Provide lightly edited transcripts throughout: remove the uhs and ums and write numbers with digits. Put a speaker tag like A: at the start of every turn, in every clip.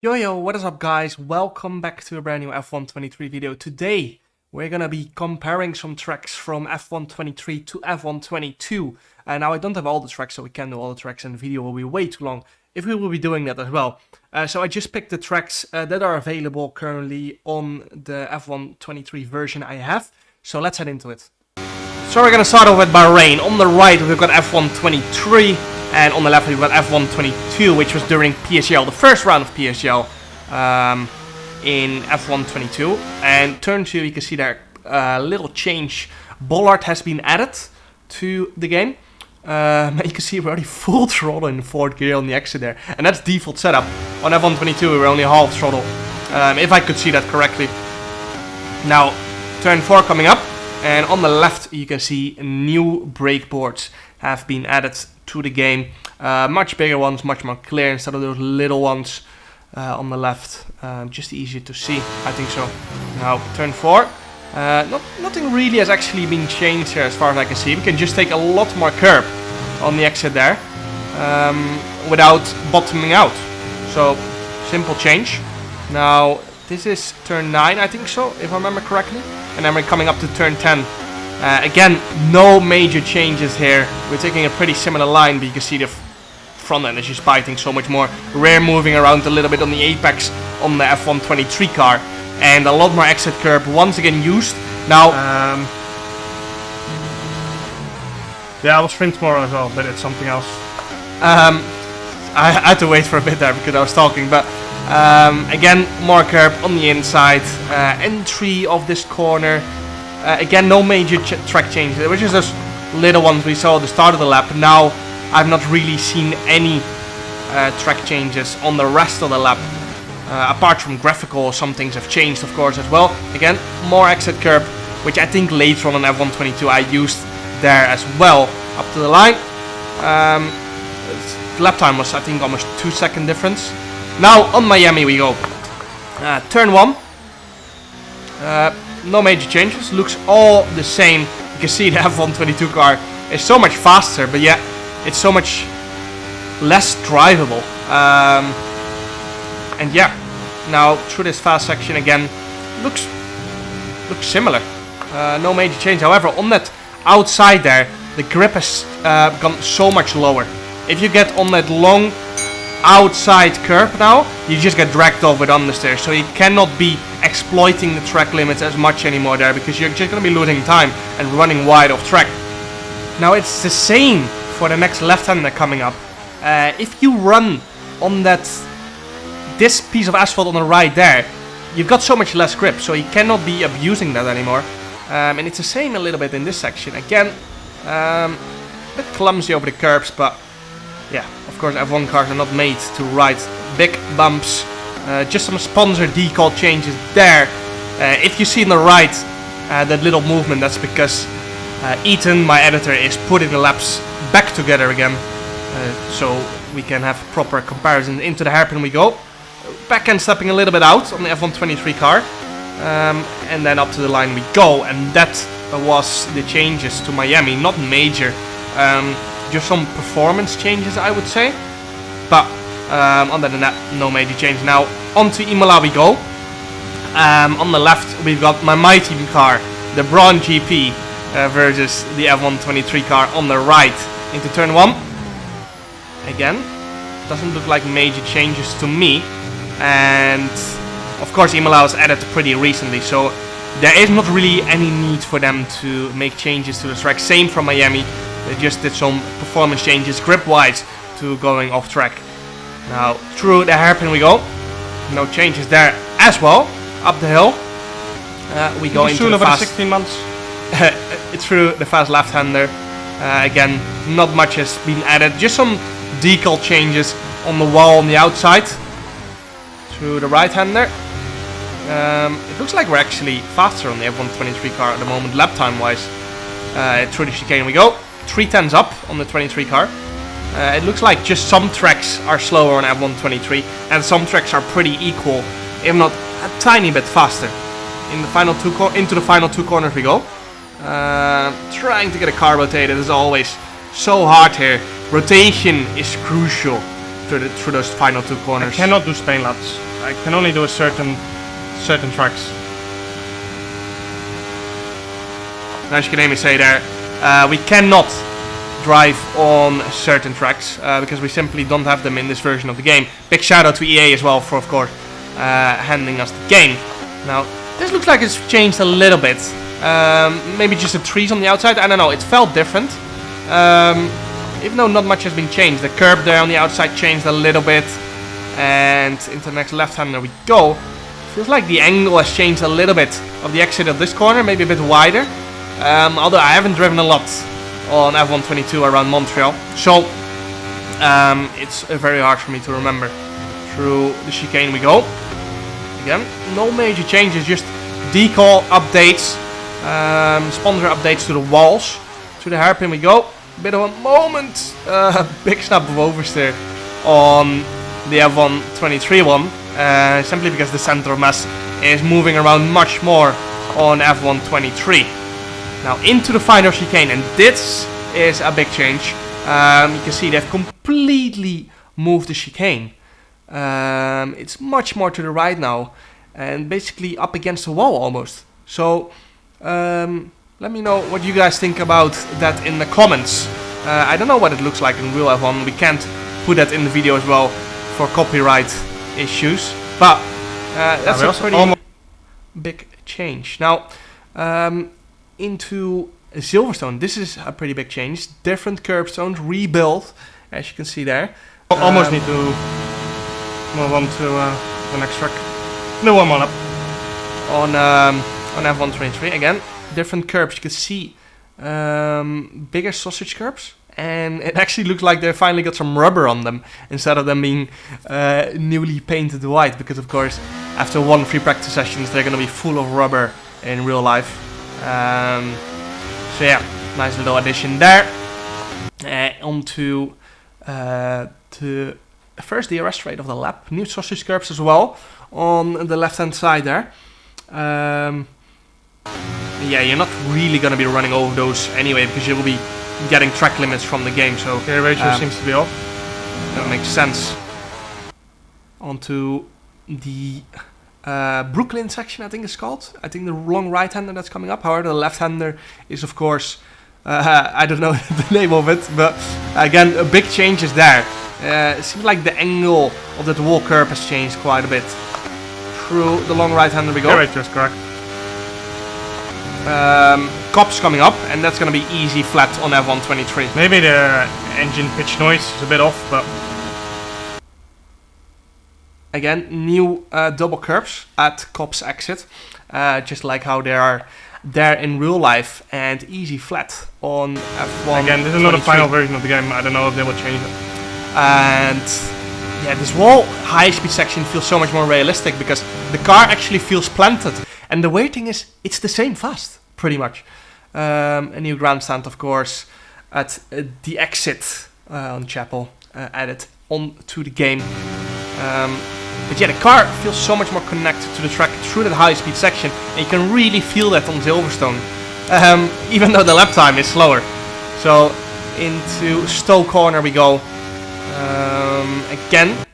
A: Yo, what is up guys? Welcome back to a brand new F123 video. Today we're gonna be comparing some tracks from F123 to F122. Now I don't have all the tracks, so we can't do all the tracks and the video will be way too long if we will be doing that as well. So I just picked the tracks that are available currently on the F123 version I have. So let's head into it. So we're gonna start off with Bahrain. On the right we've got F123. And on the left we've got F122, which was during PSGL, the first round of PSGL in F122. And turn 2, you can see there a little change. Bollard has been added to the game. You can see we're already full throttle in 4th gear on the exit there. And that's default setup. On F122 we were only half throttle, if I could see that correctly. Now, turn 4 coming up. And on the left you can see new brake boards have been added to the game. Much bigger ones, much more clear instead of those little ones on the left. Just easier to see, I think so. Now, turn 4. Nothing really has actually been changed here as far as I can see. We can just take a lot more curb on the exit there without bottoming out. So, simple change. Now, this is turn 9, I think so, if I remember correctly. And then we're coming up to turn 10. Again, no major changes here. We're taking a pretty similar line, but you can see the front end is just biting so much more. Rear moving around a little bit on the apex on the F123 car. And a lot more exit curb once again used. Now,
B: yeah, I was sprint tomorrow as well, but it's something else.
A: I had to wait for a bit there because I was talking, but again, more curb on the inside. Entry of this corner. Again, no major track changes. It was just those little ones we saw at the start of the lap. Now, I've not really seen any track changes on the rest of the lap. Apart from graphical, some things have changed, of course, as well. Again, more exit curb, which I think later on F122 I used there as well. Up to the line. Lap time was, I think, almost 2-second difference. Now, on Miami we go. Turn 1. No major changes, looks all the same. You can see the F122 car is so much faster, but yeah, it's so much less drivable. And yeah, now through this fast section again, looks similar. No major change. However, on that outside there, the grip has gone so much lower. If you get on that long outside curb now, you just get dragged off with understeer, so you cannot be exploiting the track limits as much anymore there, because you're just going to be losing time and running wide off track. Now it's the same for the next left-hander coming up. If you run on this piece of asphalt on the right there, you've got so much less grip, so you cannot be abusing that anymore. And it's the same a little bit in this section. Again, a bit clumsy over the curbs, but yeah, of course F1 cars are not made to ride big bumps. Just some sponsor decal changes there. If you see on the right that little movement, that's because Ethan, my editor, is putting the laps back together again. So we can have proper comparison. Into the hairpin we go. Back end stepping a little bit out on the F123 car. And then up to the line we go. And that was the changes to Miami. Not major. Just some performance changes, I would say. But other than that, no major change. Now, onto IMOLA we go. On the left, we've got my team car, the Braun GP, versus the F123 car on the right. Into turn 1. Again, doesn't look like major changes to me. And, of course, IMOLA was added pretty recently, so there is not really any need for them to make changes to the track. Same from Miami. They just did some performance changes, grip-wise, to going off track. Now, through the hairpin we go. No changes there as well. Up the hill. We go into the fast...
B: 16 months.
A: Through the fast left-hander. Again, not much has been added. Just some decal changes on the wall on the outside. Through the right-hander. It looks like we're actually faster on the F123 car at the moment, lap time-wise. Through the chicane we go. 3/10 up on the 23 car. It looks like just some tracks are slower on F123 and some tracks are pretty equal, if not a tiny bit faster. In the final into the final 2 corners we go. Trying to get a car rotated as always. So hard here. Rotation is crucial through those final 2 corners.
B: I cannot do Spain laps. I can only do a certain tracks.
A: As you can hear me say there, we cannot drive on certain tracks because we simply don't have them in this version of the game. Big shout out to EA as well for, of course, handing us the game. Now, this looks like it's changed a little bit. Maybe just the trees on the outside. I don't know. It felt different. Even though not much has been changed. The curb there on the outside changed a little bit. And into the next left-hander we go. Feels like the angle has changed a little bit of the exit of this corner. Maybe a bit wider. Although I haven't driven a lot on F122 around Montreal. So, it's very hard for me to remember. Through the chicane we go. Again, no major changes. Just decal updates. Sponsor updates to the walls. To the hairpin we go. Bit of a moment. Big snap of oversteer on the F123 one. Simply because the center of mass is moving around much more on F123. Now into the final chicane, and this is a big change. You can see they've completely moved the chicane. It's much more to the right now, and basically up against the wall almost. So let me know what you guys think about that in the comments. I don't know what it looks like in real F1. We can't put that in the video as well for copyright issues, but that's a pretty big change. Now into Silverstone, this is a pretty big change. Different curbstones, rebuilt, as you can see there.
B: Almost need to move on to the next track. No one up
A: on F123 again. Different curbs. You can see bigger sausage curbs, and it actually looks like they finally got some rubber on them instead of them being newly painted white. Because of course, after 1 free practice sessions, they're gonna be full of rubber in real life. So yeah, nice little addition there. Onto to first the arrest rate of the lap. New sausage curbs as well on the left hand side there. Yeah, you're not really gonna be running over those anyway because you will be getting track limits from the game. So
B: the ratio seems to be off.
A: That makes sense. Onto the Brooklyn section, I think it's called. I think the long right-hander that's coming up. However, the left-hander is, of course, I don't know the name of it, but again, a big change is there. It seems like the angle of that wall curve has changed quite a bit. Through the long right-hander we go.
B: Yeah, right, just correct.
A: Cops coming up, and that's going to be easy flat on F123.
B: Maybe the engine pitch noise is a bit off, but
A: again, new double curbs at Cops exit, just like how they are there in real life, and easy flat on F1.
B: Again, this is not a final version of the game. I don't know if they will change it.
A: And yeah, this wall high-speed section feels so much more realistic because the car actually feels planted, and the waiting is it's the same fast, pretty much. A new grandstand, of course, at the exit on Chapel, added onto the game. But yeah, the car feels so much more connected to the track through that high-speed section, and you can really feel that on Silverstone, even though the lap time is slower. So into Stowe corner we go. Again,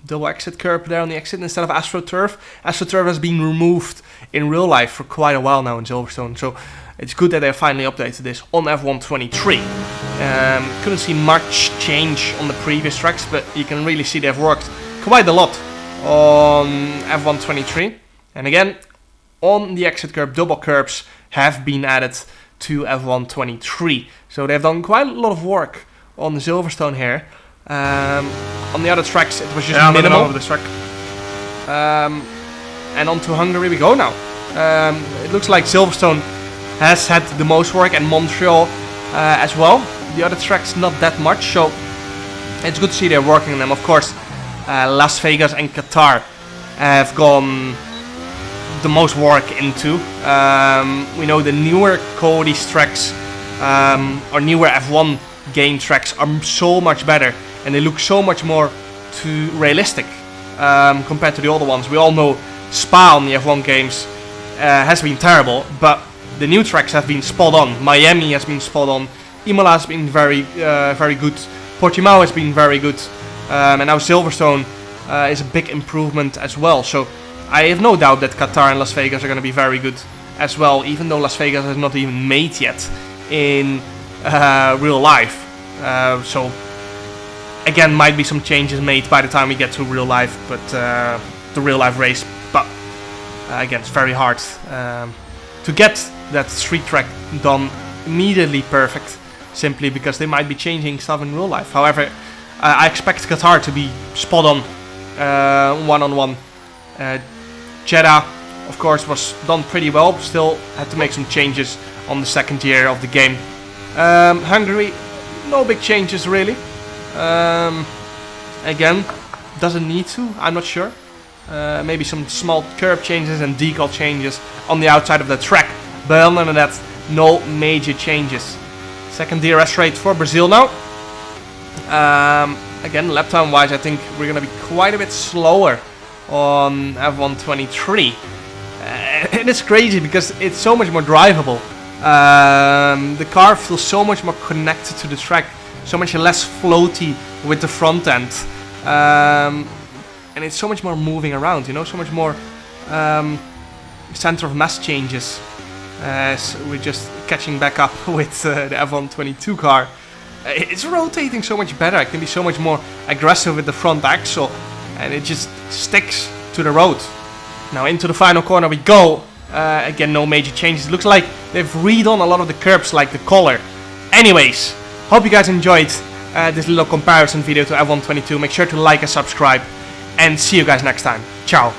A: double exit curb there on the exit instead of AstroTurf. AstroTurf has been removed in real life for quite a while now in Silverstone, so it's good that they finally updated this on F123. Couldn't see much change on the previous tracks, but you can really see they've worked quite a lot on F123. And again, on the exit curb, double curbs have been added to F123. So they've done quite a lot of work on the Silverstone here. On the other tracks, it was just minimal.
B: Over this track.
A: And on to Hungary we go now. It looks like Silverstone has had the most work, and Montreal as well. The other tracks not that much, so it's good to see they're working on them. Of course, Las Vegas and Qatar have gone the most work into. We know the newer Cody's tracks or newer F1 game tracks are so much better, and they look so much more realistic compared to the older ones. We all know Spa on the F1 games has been terrible, but the new tracks have been spot on. Miami has been spot on. Imola has been very good. Portimao has been very good. And now Silverstone is a big improvement as well. So I have no doubt that Qatar and Las Vegas are going to be very good as well, even though Las Vegas is not even made yet in real life. So again, might be some changes made by the time we get to real life, but the real life race. But again, it's very hard to get that street track done immediately perfect, simply because they might be changing stuff in real life. However, I expect Qatar to be spot on one-on-one. Jeddah, of course, was done pretty well, still had to make some changes on the second year of the game. Hungary, no big changes really. Again, doesn't need to, I'm not sure. Maybe some small curb changes and decal changes on the outside of the track, but other than that, no major changes. Second DRS rate for Brazil now. Again, lap time wise, I think we're gonna be quite a bit slower on F123. And it's crazy because it's so much more drivable. The car feels so much more connected to the track, so much less floaty with the front end, and it's so much more moving around, you know, so much more center of mass changes. As we're just catching back up with the F122 car. It's rotating so much better, it can be so much more aggressive with the front axle, and it just sticks to the road. Now into the final corner we go. Again, no major changes. It looks like they've redone a lot of the curbs, like the color. Anyways, hope you guys enjoyed this little comparison video to F122. Make sure to like and subscribe, and see you guys next time. Ciao.